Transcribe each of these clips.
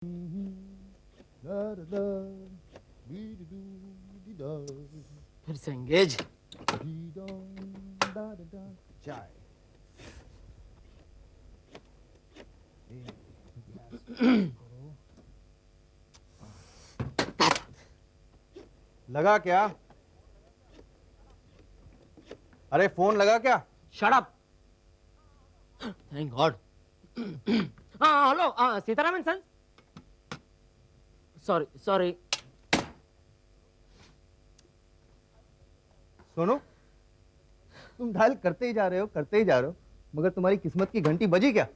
फिर से एंगेज। चाय। लगा क्या? अरे फोन लगा क्या? Shut up. Thank God. हाँ hello, Sitaram and sons. Sorry sorry. Sonu, तुम डायल करते ही जा रहे हो, मगर तुम्हारी किस्मत की घंटी बजी क्या?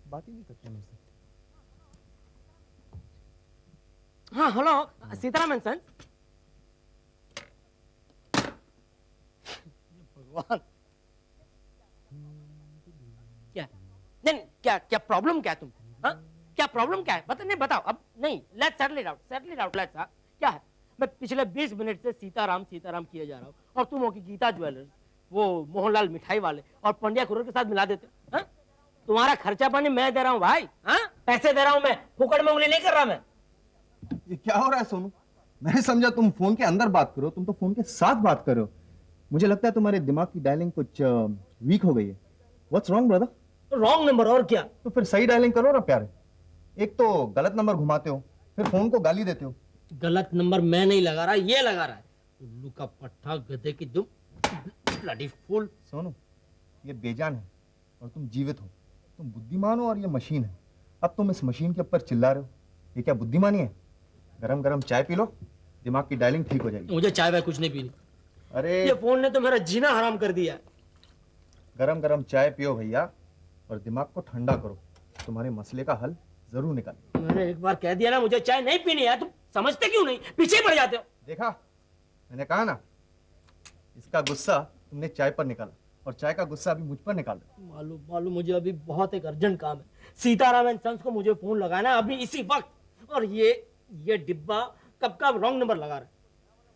बात ही नहीं करते मुझसे। हाँ हेलो, सीताराम एंड सन्स। भगवान, क्या नहीं, क्या क्या प्रॉब्लम क्या है तुम? हाँ क्या प्रॉब्लम क्या है? बता, नहीं बताओ अब। नहीं, let's settle it out let's. क्या है? मैं पिछले 20 मिनट से सीताराम सीताराम किए जा रहा हूँ और तुम हो कि गीता ज्वेलर्स, वो मोहनलाल मिठाई वाले और पंड्या कुर्र के साथ मिला देते। हाँ तुम्हारा खर्चा पानी मैं दे रहा हूँ भाई। हाँ पैसे दे रहा हूँ मैं, फुकड़ में उंगली नहीं कर रहा मैं। ये क्या हो रहा है सोनू? मैंने समझा तुम फोन के अंदर बात करो, तुम तो फोन के साथ बात कर रहे हो। मुझे लगता है तुम्हारे दिमाग की डायलिंग कुछ वीक हो गई है। What's wrong brother? Wrong number और क्या? तो फिर सही डायलिंग करो ना प्यारे। एक तो गलत नंबर घुमाते हो, फिर फोन को गाली देते हो। गलत नंबर मैं नहीं लगा रहा, ये लगा रहा है। उल्लू का पट्टा, गधे की दुम, ब्लडी फूल। सोनू, ये बेजान है और तुम जीवित हो। तुम बुद्धिमान हो और ये मशीन है। अब तुम इस मशीन के ऊपर चिल्ला रहे हो, ये क्या बुद्धिमानी है? गरम गरम चाय पी लो, दिमाग की डायलिंग ठीक हो जाएगी। मुझे चाय वाय कुछ नहीं पीनी। अरे ये फोन ने तो मेरा जीना हराम कर दिया है। गरम गरम चाय पियो भैया और दिमाग को ठंडा करो। तुम्हारे मसले का हल जरूर निकाल। मैंने एक बार कह दिया ना मुझे चाय नहीं पीनी है, तुम समझते क्यों नहीं? पीछे पड़ जाते हो। देखा, मैंने कहा ना, इसका गुस्सा तुमने चाय पर निकाला और चाय का गुस्सा अभी मुझ पर निकाल दो। मालूम मुझे अभी बहुत एक अर्जेंट काम है। सीताराम एंड सन्स को मुझे फोन लगाना है अभी इसी वक्त। और ये डिब्बा कब का रॉन्ग नंबर लगा रहा है।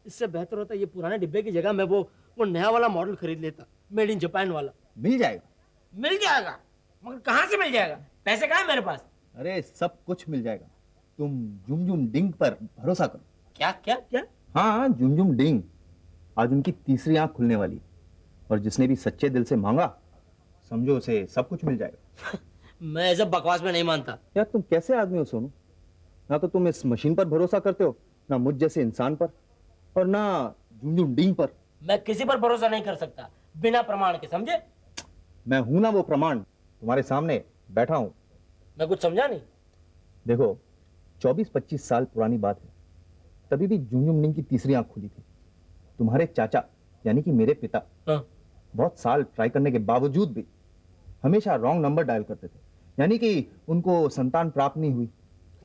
इससे बेहतर होता ये पुराने डिब्बे की जगह मैं वो नया वाला मॉडल खरीद लेता, मेड इन जापान वाला। मिल जाएगा। मिल जाएगा? मगर कहां से मिल जाएगा? पैसे कहां है मेरे पास? अरे सब कुछ मिल जाएगा, तुम जुम जुम डिंग पर भरोसा करो। क्या क्या क्या? हाँ, जुम जुम डिंग। आज उनकी तीसरी आंख खुलने वाली है और जिसने भी सच्चे दिल से मांगा, समझो उसे सब कुछ मिल जाएगा। मैं ऐसा बकवास में नहीं मानता। यार तुम कैसे आदमी हो सोनू? ना तो तुम इस मशीन पर भरोसा करते हो, ना मुझ जैसे इंसान पर, और ना जुम जुम डिंग पर। मैं किसी पर भरोसा नहीं कर सकता बिना प्रमाण के, समझे? मैं हूं ना वो प्रमाण, तुम्हारे सामने बैठा हूं। मैं कुछ समझा नहीं। देखो, 24-25 साल पुरानी बात है, तभी भी जुम जुम डिंग की तीसरी आंख खुली थी। तुम्हारे चाचा यानी कि मेरे पिता बहुत साल ट्राई करने के बावजूद भी हमेशा रॉन्ग नंबर डायल करते थे, यानी कि उनको संतान प्राप्त नहीं हुई।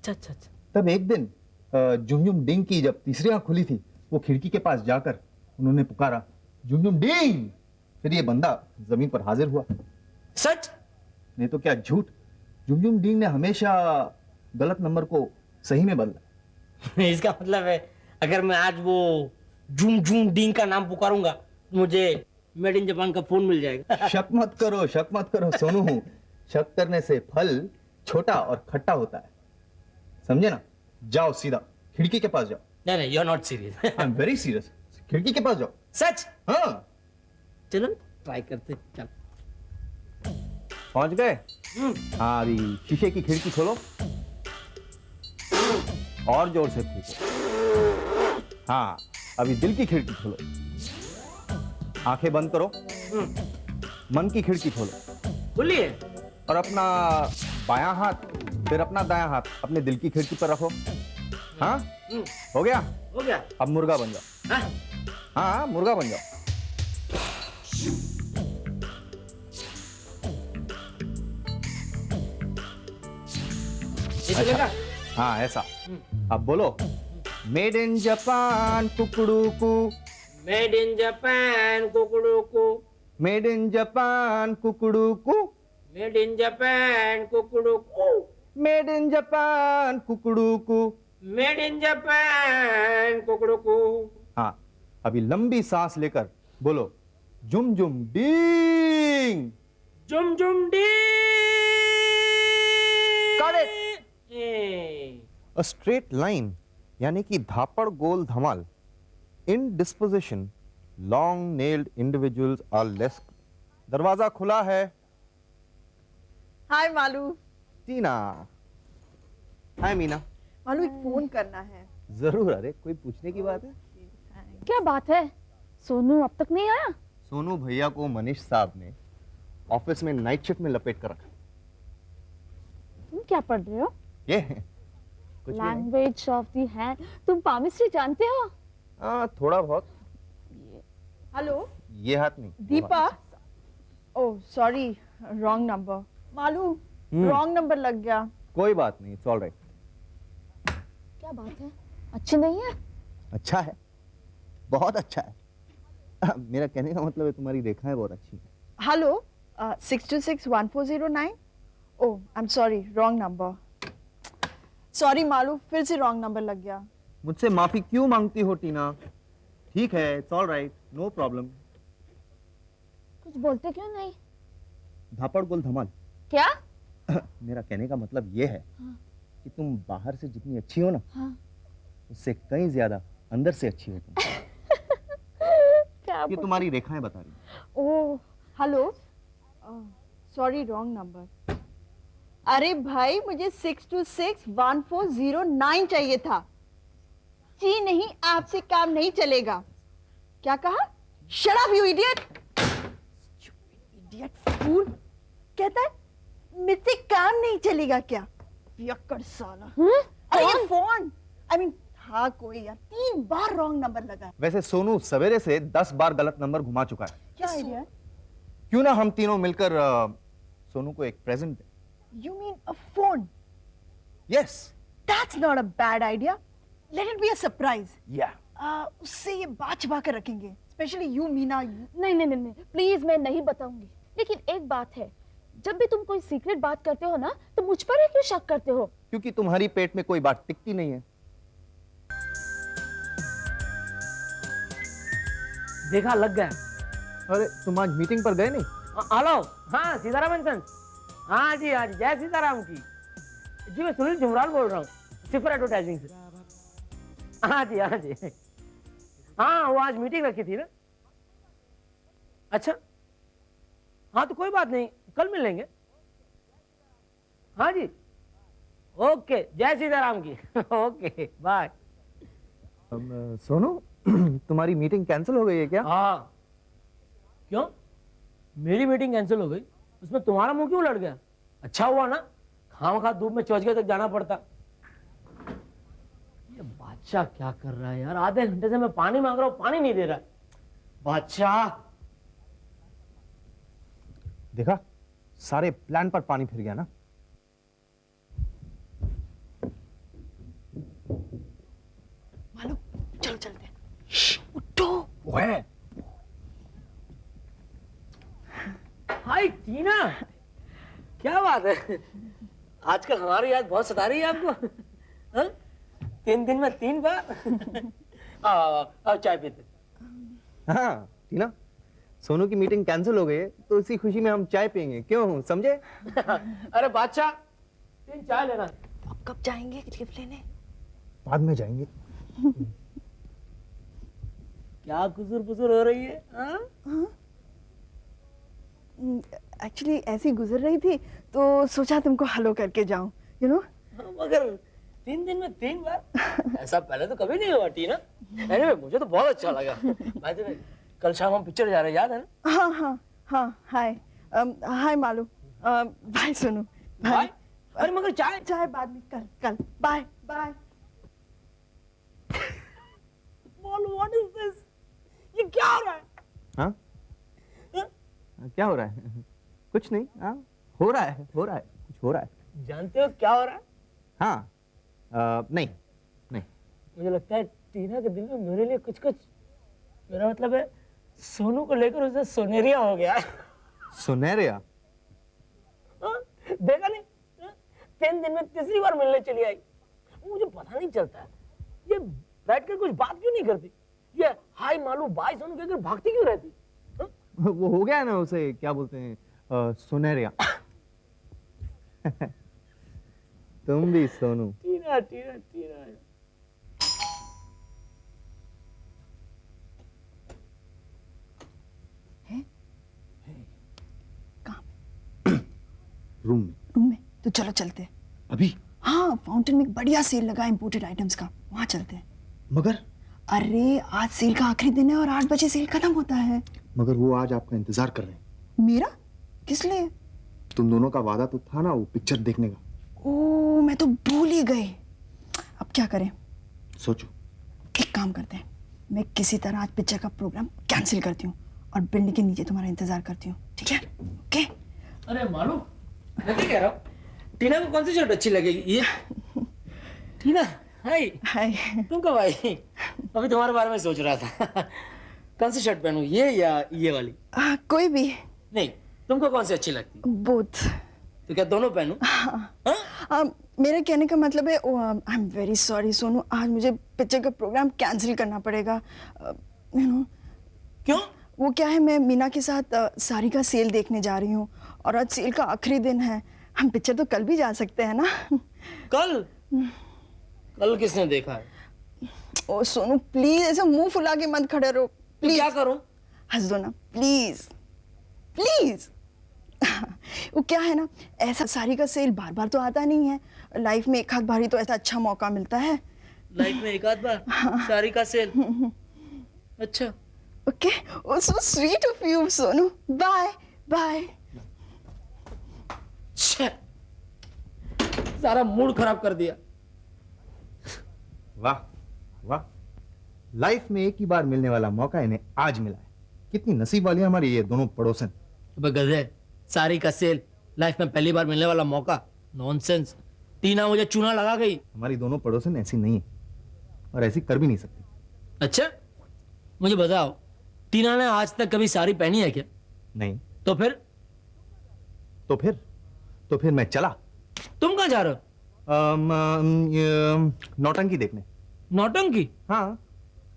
अच्छा। तब एक दिन जुम जुम डिंग की जब तीसरी आंख खुली थी, वो खिड़की के पास जाकर उन्होंने पुकारा, जुम जुम डिंग। फिर ये बंदा जमीन पर हाजिर हुआ। सच? नहीं तो क्या झूठ। जुम जुम डिंग ने हमेशा गलत नंबर को सही में बदला। इसका मतलब है अगर मैं आज वो जूम जूम डिंग का नाम पुकारूंगा तो मुझे मेड इन जापान का फोन मिल जाएगा। शक मत करो सोनू। शक करने से फल छोटा और खट्टा होता है, समझे ना? जाओ सीधा खिड़की के पास जाओ। नहीं, you are not serious. I am very serious. खिड़की के पास जाओ। सच? हाँ, चलो ट्राई करते, चल। पहुंच गए? हाँ, अभी शीशे की खिड़की खोलो और जोर से फूको। हाँ, अभी दिल की खिड़की खोलो, आंखें बंद करो, मन की खिड़की खोलो। बोलिए। और अपना बायां हाथ फिर अपना दायां हाथ अपने दिल की खिड़की पर रखो। हाँ, हो गया? हो गया। अब मुर्गा बन जाओ। हाँ? हाँ, मुर्गा बन जाओ। ये चलेगा? हाँ, ऐसा। अब बोलो, मेड इन जापान कुकड़ूकू। मेड इन जापान कुकड़ूकू। मेड इन जापान कुकड़ूकू। मेड इन जापान कुकड़ूकू। मेड इन जापान कुकड़ूकू। मेड इन जापान कुकड़ूकू। हाँ, अभी लंबी सांस लेकर बोलो, जुम जुम डिंग। जुम जुम डी। Got it. A straight line यानी कि धापड़ गोल धमाल. In disposition, long-nailed individuals are less. दरवाजा खुला है. हाय मालू। टीना. हाय मीना. मालू एक फोन करना है। जरूर. अरे कोई पूछने की बात है? क्या बात है? सोनू अब तक नहीं आया? सोनू भैया को मनीष साहब ने ऑफिस में नाइट शिफ्ट में लपेट कर रखा. तुम क्या पढ़ रहे हो? ये कुछ भी नहीं. Language of the hand. तुम पामिस्ट्री जानते हो? हाँ थोड़ा बहुत. हेलो ये हाथ नहीं. Deepa. Oh sorry, wrong number. Malu wrong number लग गया। कोई बात नहीं. It's all right. क्या बात है? अच्छी नहीं है? अच्छा है. बहुत अच्छा है. मेरा कहने का मतलब है तुम्हारी रेखाएं बहुत अच्छी हैं. Hello 6261409। Oh I am sorry, wrong number. Sorry Malu, फिर से रॉन्ग नंबर लग गया। मुझसे माफी क्यों मांगती हो टीना? ठीक है. It's all right. No problem. कुछ बोलते क्यों नहीं? धापड़ गोल धमाल. क्या? मेरा कहने का मतलब ये है कि तुम बाहर से जितनी अच्छी हो ना, हाँ। उससे कहीं ज्यादा अंदर से अच्छी हो तुम. क्या ये तुम्हारी रेखाएं बता रही हैं. Oh hello, sorry wrong number. अरे भाई मुझे 6261409 चाहिए था। जी नहीं, आपसे काम नहीं चलेगा। क्या कहा? Shut up you idiot. Idiot fool. कहता है मुझसे काम नहीं चलेगा क्या? पियक्कड़ साला। अरे ये फोन, आई मीन था कोई यार, 3 बार रॉन्ग नंबर लगा। वैसे सोनू सवेरे से 10 बार गलत नंबर घुमा चुका है. क्या आइडिया? क्यों ना हम तीनों मिलकर सोनू को एक प्रेजेंट दें. You mean a phone? Yes. That's not a bad idea. Let it be a surprise. या. उससे ये बात छुपा कर रखेंगे, स्पेशली यू मीना। नहीं नहीं नहीं प्लीज, मैं नहीं बताऊंगी। लेकिन एक बात है, जब भी तुम कोई सीक्रेट बात करते हो ना, तो मुझ पर ही क्यों शक करते हो? क्योंकि तुम्हारी पेट में कोई बात टिकती नहीं है. देखा, लग गया। अरे तुम आज मीटिंग पर गए नहीं? हेलो, हाँ सीताराम अंसन। हाँ जी, जय सीताराम की। जी मैं सुनील जुमराल बोल रहा हूँ, सिफर एडवर्टाइजिंग से। हाँ जी हाँ जी। हाँ वो आज मीटिंग रखी थी ना। अच्छा, हाँ तो कोई बात नहीं, कल मिल लेंगे। हाँ जी, ओके, जय सीताराम की। Okay bye. सोनू तुम्हारी मीटिंग कैंसिल हो गई है क्या? हाँ। क्यों? मेरी मीटिंग कैंसिल हो गई? उसमें तुम्हारा मुंह क्यों लड़ गया? अच्छा हुआ ना, खामखा धूप में चौचके तक जाना पड़ता। ये बादशाह क्या कर रहा है यार? आधे घंटे से मैं पानी मांग रहा हूँ, पानी नहीं दे रहा है बादशाह। देखा, सारे प्लान पर पानी फिर गया ना. मालूम, चलो चलते हैं। उठो। ओए. हाय टीना, क्या बात है? आजकल हमारी याद बहुत सता रही है आपको। हाँ? 3 दिन में 3 बार। आओ चाय पीते। हाँ टीना, सोनू की मीटिंग कैंसिल हो गई है, तो इसी खुशी में हम चाय पियेंगे. क्यों, समझे? अरे बादशाह, 3 चाय लेना। तो अब कब जाएंगे गिफ्ट लेने? बाद में जाएंगे. क्या कुसुर पुसुर हो रही है? हाँ? एक्चुअली ऐसी गुजर रही थी तो सोचा तुमको हेलो करके जाऊं, यू नो। मगर 3 दिन में 3 बार, ऐसा पहले तो कभी नहीं हुआ टीना। anyway, मुझे तो बहुत अच्छा लगा। भाई तो कल शाम हम पिक्चर जा रहे हैं, याद है ना? हाँ हाँ हाँ, hi hi Malu, bye Sonu, bye. अरे मगर चाय। चाय बाद में, कल कल, bye bye. What is this? ये क्या हो रहा है? हाँ? क्या हो रहा है? कुछ नहीं. हाँ हो रहा है, कुछ हो रहा है. जानते हो क्या हो रहा है? हाँ. नहीं नहीं. मुझे लगता है टीना के दिल में मेरे लिए कुछ कुछ, मेरा मतलब है सोनू को लेकर उसे सोनेरिया हो गया है। सुनेरिया? हाँ? देखा नहीं? हाँ? 3 दिन में तीसरी बार मिलने चली आई। मुझे पता नहीं चलता है, ये बैठकर कुछ बात क्यों नहीं करती? ये हाय मालू बाय सोनू कहकर भागती क्यों रहती? वो हो गया ना, उसे क्या बोलते हैं, सुनेरिया. तुम भी सोनू. टीना टीना टीना टीना रूम में। रूम में तो चलो चलते हैं। अभी? हाँ, फाउंटेन में एक बढ़िया सेल लगा इंपोर्टेड आइटम्स का, वहां चलते हैं। मगर अरे आज सेल का आखिरी दिन है और 8 बजे सेल खत्म होता है। मगर वो आज आपका इंतजार कर रहे हैं। मेरा? किस लिए? तुम दोनों का वादा तो था ना वो पिक्चर देखने का। ओ, मैं तो भूल ही गई। अब क्या करें? सोचो। एक काम करते हैं, मैं किसी तरह आज पिक्चर का प्रोग्राम कैंसिल करती हूँ और बिल्डिंग के नीचे तुम्हारा इंतजार करती हूँ, ठीक है? ओके? अरे मालूम, मैं क्या कह रहा हूँ, टीना को कौन सी शर्ट अच्छी लगेगी? ये टीना, हाय। हाय। तुम कब आई? अभी तुम्हारे बारे में सोच रहा था। कौन सी शर्ट पहनूं, ये या ये वाली? कोई भी। नहीं, तुमको कौन सी अच्छी लगती? बोथ। तो क्या दोनों पहनूं? हाँ? मेरे कहने का मतलब है, आई एम वेरी सॉरी सोनू, आज मुझे पिक्चर का प्रोग्राम कैंसिल करना पड़ेगा। यू नो क्यों? वो क्या है, मैं मीना के साथ सारी का सेल देखने जा रही हूँ और आज सेल का आखिरी दिन है। हम पिक्चर तो कल भी जा सकते हैं ना? कल? कल किसने देखा है? ओ सोनू प्लीज, ऐसा मुंह फुला के मत खड़े रहो तो प्लीज। क्या करूं? हंस दो ना प्लीज प्लीज। वो क्या है ना, ऐसा सारी का सेल बार बार तो आता नहीं है, लाइफ में एक आध बार ही तो ऐसा अच्छा मौका मिलता है। लाइफ में एक आध बार सारी का सेल? अच्छा। Okay, oh so sweet of you Sonu, bye bye. सारा मूड खराब कर दिया। वाह वाह, लाइफ में एक ही बार मिलने वाला मौका इन्हें आज मिला है। कितनी नसीब वाली है हमारी ये दोनों पड़ोसन। अबे गधे, सारी का सेल, लाइफ में पहली बार मिलने वाला मौका, नॉनसेंस। टीना मुझे चूना लगा गई। हमारी दोनों पड़ोसन ऐसी नहीं है और ऐसी कर भी नहीं सकती। अच्छा, मुझे बताओ, टीना ने आज तक कभी साड़ी पहनी है क्या? नहीं। तो फिर? तो फिर मैं चला। तुम कहाँ जा रहे हो? नौटंकी देखने। नौटंकी? हाँ।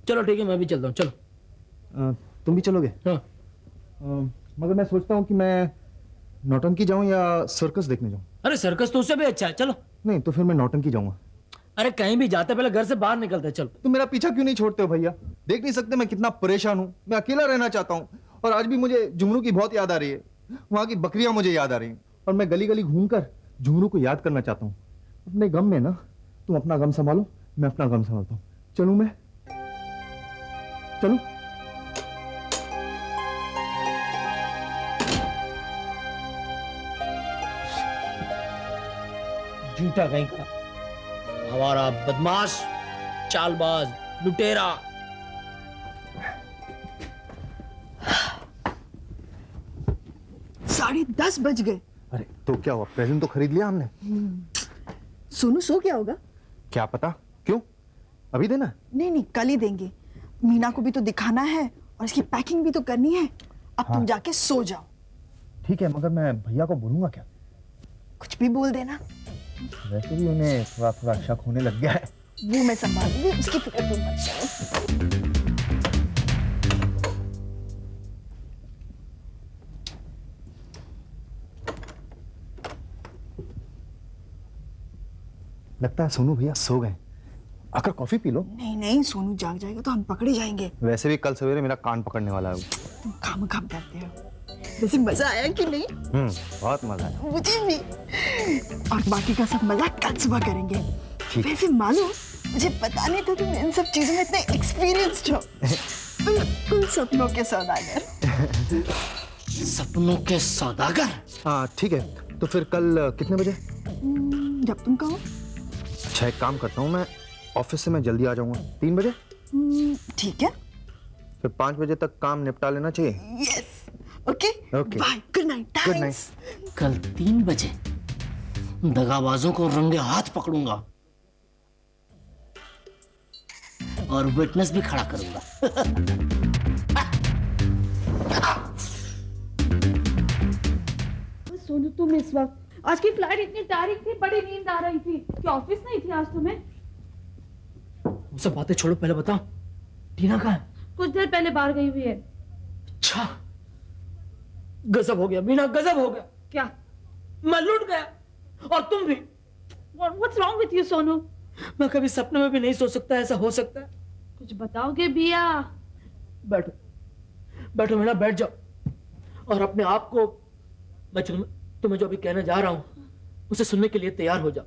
चलो ठीक है, मैं भी चलता हूँ, चलो। तुम भी चलोगे? हाँ। मगर मैं सोचता हूँ कि मैं नौटंकी जाऊँ या सर्कस देखने जाऊँ। अरे सर्कस तो उससे भी अच्छा है, चलो। नहीं तो फिर मैं नौटंकी जाऊँगा। अरे कहीं भी जाते पहले घर से बाहर निकलते, चलो। तुम मेरा पीछा क्यों नहीं छोड़ते हो भैया? देख नहीं सकते मैं कितना परेशान हूँ? मैं अकेला रहना चाहता हूँ और आज भी मुझे झुमरू की बहुत याद आ रही है। वहां की बकरियां मुझे याद आ रही हैं और मैं गली गली घूमकर झुमरू को याद करना चाहता हूँ। अपने गम में ना, तुम अपना गम संभालो, मैं अपना गम संभालता हूँ। चलूं मैं? चलूं? झूठा कहीं का, हमारा बदमाश, चालबाज, लुटेरा। 10:30 बज गए। अरे तो क्या हुआ, प्रेजेंट तो खरीद लिया हमने। सोनू सो क्या होगा? क्या पता, क्यों? अभी देना? नहीं नहीं, कल ही देंगे। मीना को भी तो दिखाना है और इसकी पैकिंग भी तो करनी है। अब तुम जाके सो जाओ। ठीक है, मगर मैं भैया को बोलूंगा क्या? कुछ भी बोल देना। वैसे भी उन्हें थोड़ा थोड़ा शक होने लग गया है। वो मैं संभालूंगी, उसकी फिक्र तुम मत करो। लगता है सोनू भैया सो गए। आकर कॉफी पी लो। नहीं नहीं, सोनू जाग जाएगा तो हम पकड़े जाएंगे। वैसे भी कल सवेरे मेरा कान पकड़ने वाला है वो। तुम खाम करते हो। वैसे मजा आया कि नहीं? बहुत मजा आया। मुझे भी। और बाकी का सब मजा कल सुबह करेंगे। वैसे मालूम, मुझे पता नहीं था तुम इन सब चीजों में इतने एक्सपीरियंस्ड हो। बिल्कुल सपनों के सौदागर। सपनों के सौदागर? हाँ ठीक है, तो फिर कल कितने बजे? जब तुम कहो। अच्छा, एक काम करता हूँ, मैं ऑफिस से मैं जल्दी आ जाऊंगा 3 बजे। ठीक है, फिर 5 बजे तक काम निपटा लेना चाहिए। Yes, okay okay. Bye, good night. Good night. कल 3 बजे दगाबाजों को रंगे हाथ पकड़ूंगा और विटनेस भी खड़ा करूंगा। सोनू, तुम इस वक्त, आज की फ्लाइट इतनी तारीख थी, बड़ी नींद आ रही थी। क्या ऑफिस नहीं थी आज तुम्हें? वो सब बातें छोड़ो, पहले बताओ टीना कहाँ है? कुछ देर पहले बाहर गई हुई है। अच्छा, गजब हो गया मीना, गजब हो गया। क्या? मैं लूट गया और तुम भी। What's wrong with you, Sonu? मैं कभी सपने में भी नहीं सोच सकता ऐसा हो सकता है। कुछ बताओगे भैया? बैठो बैठो मीना, बैठ जाओ और अपने आप को, मैं तुम्हें जो अभी कहने जा रहा हूं उसे सुनने के लिए तैयार हो जाओ।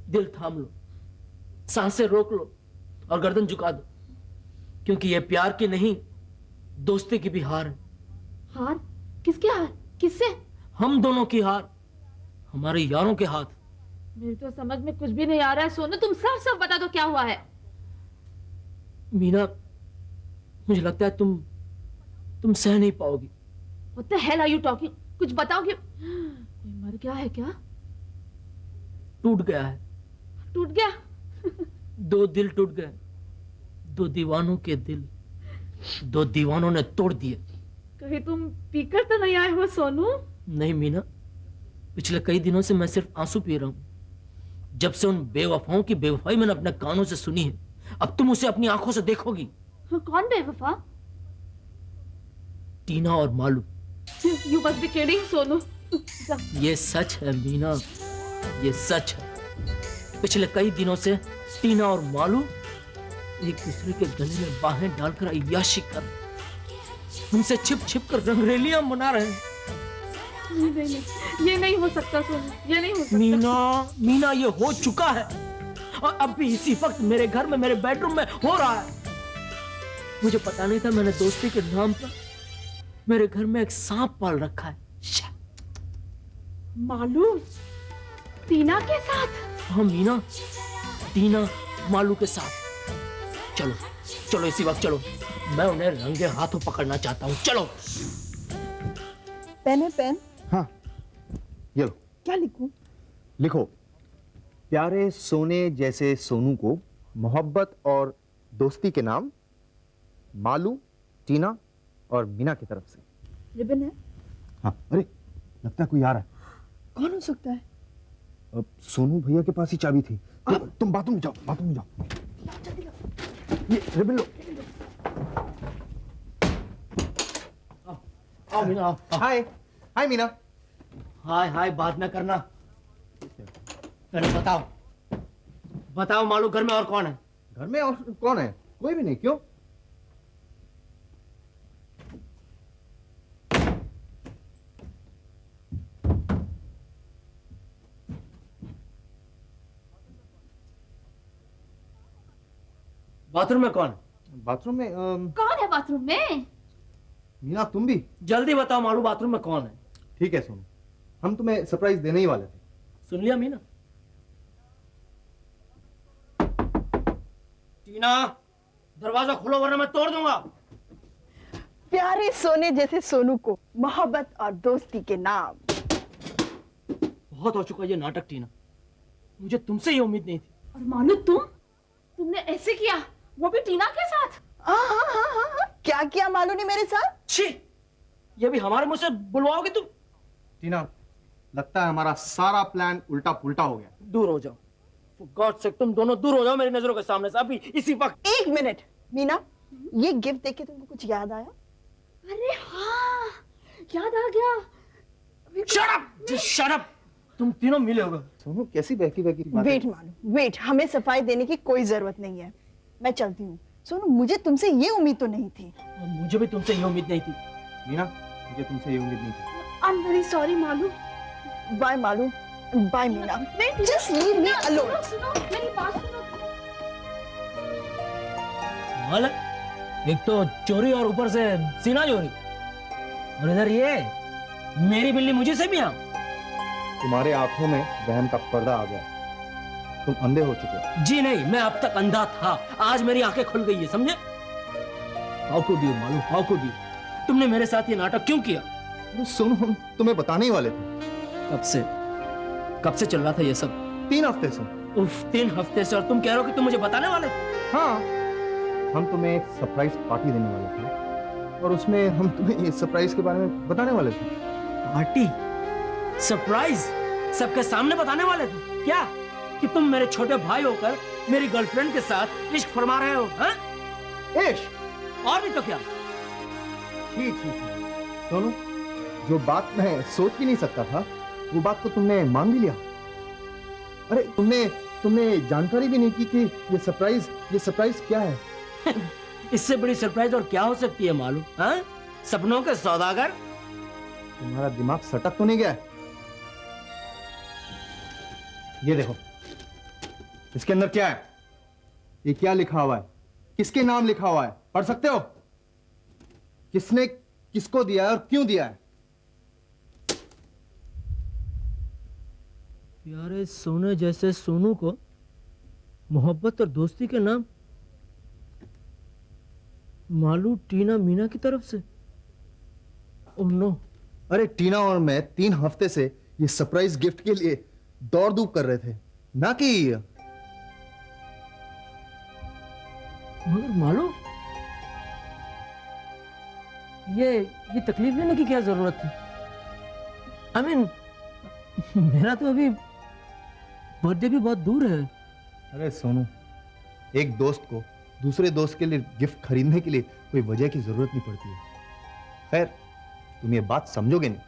दिल थाम लो, सांसें रोक लो और गर्दन झुका दो, क्योंकि ये प्यार की नहीं दोस्ती की भी हार है। हार? किसकी हार? किससे? हम दोनों की हार, हमारे यारों के हाथ। मेरी तो समझ में कुछ भी नहीं आ रहा है सोनू, तुम साफ साफ बता दो क्या हुआ है। मीना, मुझे लगता है तुम सह नहीं पाओगी। What the hell are you talking? कुछ बताओगे? कोई मर गया है क्या? टूट गया है। टूट गया? दो दिल टूट गए, दो दीवानों के दिल, दो दीवानों ने तोड़ दिए। कहीं तुम पीकर तो नहीं आए हो सोनू? नहीं मीना, पिछले कई दिनों से मैं सिर्फ आंसू पी रहा हूं। जब से उन बेवफाओं की बेवफाई मैंने अपने कानों से सुनी है, अब तुम उसे अपनी आंखों से देखोगी। कौन बेवफा? टीना और Malu. You must be kidding Sonu. ये सच है मीना, ये सच है। पिछले कई दिनों से टीना और मालू एक दूसरे के गले में बाहें डालकर अय्याशी कर, उनसे छिप छिप कर रंगरेलियां मना रहे हैं। नहीं, ये नहीं हो सकता सोनू, ये नहीं हो सकता। मीना ये हो चुका है और अब भी इसी वक्त मेरे घर में, मेरे बेडरूम में हो रहा है। मुझे पता नहीं था मैंने दोस्ती के नाम पर मेरे घर में एक सांप पाल रखा है। मालू टीना के साथ? हाँ मीना, टीना मालू के साथ। चलो चलो इसी वक्त चलो, मैं उन्हें रंगे हाथों पकड़ना चाहता हूँ। चलो। पेन है? पेन? हाँ, ये लो। क्या लिखूं? लिखो, प्यारे सोने जैसे सोनू को मोहब्बत और दोस्ती के नाम मालू, टीना और मीना की तरफ से। रिबन है? हाँ, अरे लगता है कोई आ रहा है। कौन हो सकता है? अब सोनू भैया के पास ही चाबी थी। तुम बाथरूम में जाओ, बाथरूम में जाओ। ये रिबन लो। आओ मीना, आओ। हाय, हाय मीना। हाय हाय बात न करना, पहले बताओ बताओ मालू घर में और कौन है? घर में और कौन है? कोई भी नहीं। क्यों? बाथरूम में कौन है? बाथरूम में कौन है बाथरूम में? मीना तुम भी? जल्दी बताओ मालू, बाथरूम में कौन है? ठीक है सोनू, हम तुम्हें सरप्राइज देने ही वाले थे। सुन लिया मीना? टीना, दरवाजा खोलो वरना मैं तोड़ दूंगा। प्यारे सोने जैसे सोनू को मोहब्बत और दोस्ती के नाम। बहुत हो चुका ये नाटक टीना, मुझे तुमसे ये उम्मीद नहीं थी। और मालू तुमने ऐसे किया, वो भी टीना के साथ? हाँ। क्या किया मालू ने मेरे साथ? छी, ये भी हमारे मुंह से बुलवाओगे तुम? टीना, लगता है हमारा सारा प्लान उल्टा पुल्टा हो गया। दूर हो जाओ, For God's sake, तुम दोनों दूर हो जाओ मेरी नजरों के सामने से, अभी इसी वक्त। एक मिनट मीना, ये गिफ्ट देख के तुमको कुछ याद आया? अरे हाँ, याद आ गया। Shut up! Just shut up! तुम तीनों मिले होगे। सोनू कैसी बहकी बहकी बात है? वेट मालू, वेट, हमें सफाई देने की कोई जरूरत नहीं है। मैं चलती हूँ। सोनू, मुझे तुमसे ये उम्मीद तो नहीं थी। और मुझे भी तुमसे ये उम्मीद नहीं थी। मीना, मुझे तुमसे ये उम्मीद नहीं थी। I'm very sorry Malu. Bye Malu, bye Meena. नहीं, Just leave me alone. सुनो, मेरी बात सुनो। मालक, एक तो चोरी और ऊपर से सीना चोरी, और इधर ये मेरी बिल्ली मुझे से भी। तुम्हारे आंखों में वहम का पर्दा आ गया, तुम अंधे हो चुके हो। जी नहीं, मैं अब तक अंधा था, आज मेरी आंखें खुल गई है, समझे? हाउ कुड यू मालूम, हाउ कुड यू? तुमने मेरे साथ ये नाटक क्यों किया? अरे सोनू, हम तुम्हें बताने ही वाले थे। कब से चल रहा था ये सब? 3 हफ्ते से। उफ, 3 हफ्ते से, और तुम कह रहे हो कि तुम मुझे बताने वाले थे? हाँ, हम तुम्हें एक सरप्राइज पार्टी देने वाले थे और उसमें हम तुम्हें ये सरप्राइज के बारे में बताने वाले थे। पार्टी? सरप्राइज? सबके सामने बताने वाले थे क्या कि तुम मेरे छोटे भाई होकर मेरी गर्लफ्रेंड के साथ इश्क फरमा रहे हो? हाँ? इश्क? और भी तो क्या? ठीक। सोनू, जो बात मैं सोच भी नहीं सकता था, वो बात को तुमने मान भी लिया। अरे तुमने तुमने जानकारी भी नहीं की कि ये सरप्राइज क्या है? इससे बड़ी सरप्राइज और क्या हो सकती है मालूम? हाँ, सपनों के सौदागर। तुम्हारा दिमाग सटक तो नहीं गया? ये देखो, इसके अंदर क्या है? ये क्या लिखा हुआ है? किसके नाम लिखा हुआ है? पढ़ सकते हो? किसने किसको दिया है और क्यों दिया है? प्यारे सोने जैसे सोनू को मोहब्बत और दोस्ती के नाम मालू टीना मीना की तरफ से। Oh no. अरे टीना और मैं 3 हफ्ते से ये सरप्राइज गिफ्ट के लिए दौड़ धूप कर रहे थे, ना कि मगर मालू, ये तकलीफ लेने की क्या जरूरत थी? आई मीन, मेरा तो अभी बर्थडे भी बहुत दूर है। अरे सोनू, एक दोस्त को दूसरे दोस्त के लिए गिफ्ट खरीदने के लिए कोई वजह की जरूरत नहीं पड़ती है। खैर, तुम ये बात समझोगे नहीं।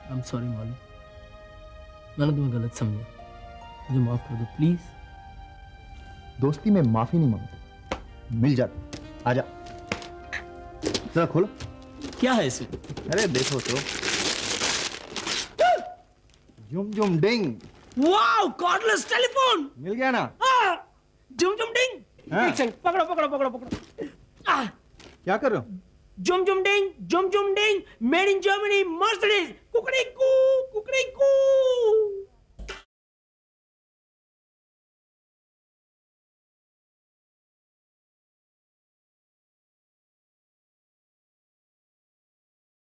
आई एम सॉरी मालू, मैंने तुम्हें गलत समझा, मुझे माफ कर दो प्लीज। दोस्ती में माफी नहीं मांगते, मिल जाते। आजा, जरा खोलो। क्या है इसमें? अरे देखो तो, जुम जुम डिंग। वाओ, कॉर्डलेस टेलीफोन मिल गया ना? जुम जुम डिंग। हाँ। एक सेकंड, पकड़ो पकड़ो पकड़ो पकड़ो। क्या कर रहे हो? जुम जुम डिंग, मेड इन जर्मनी, मर्सिडीज, कुकड़ी कू।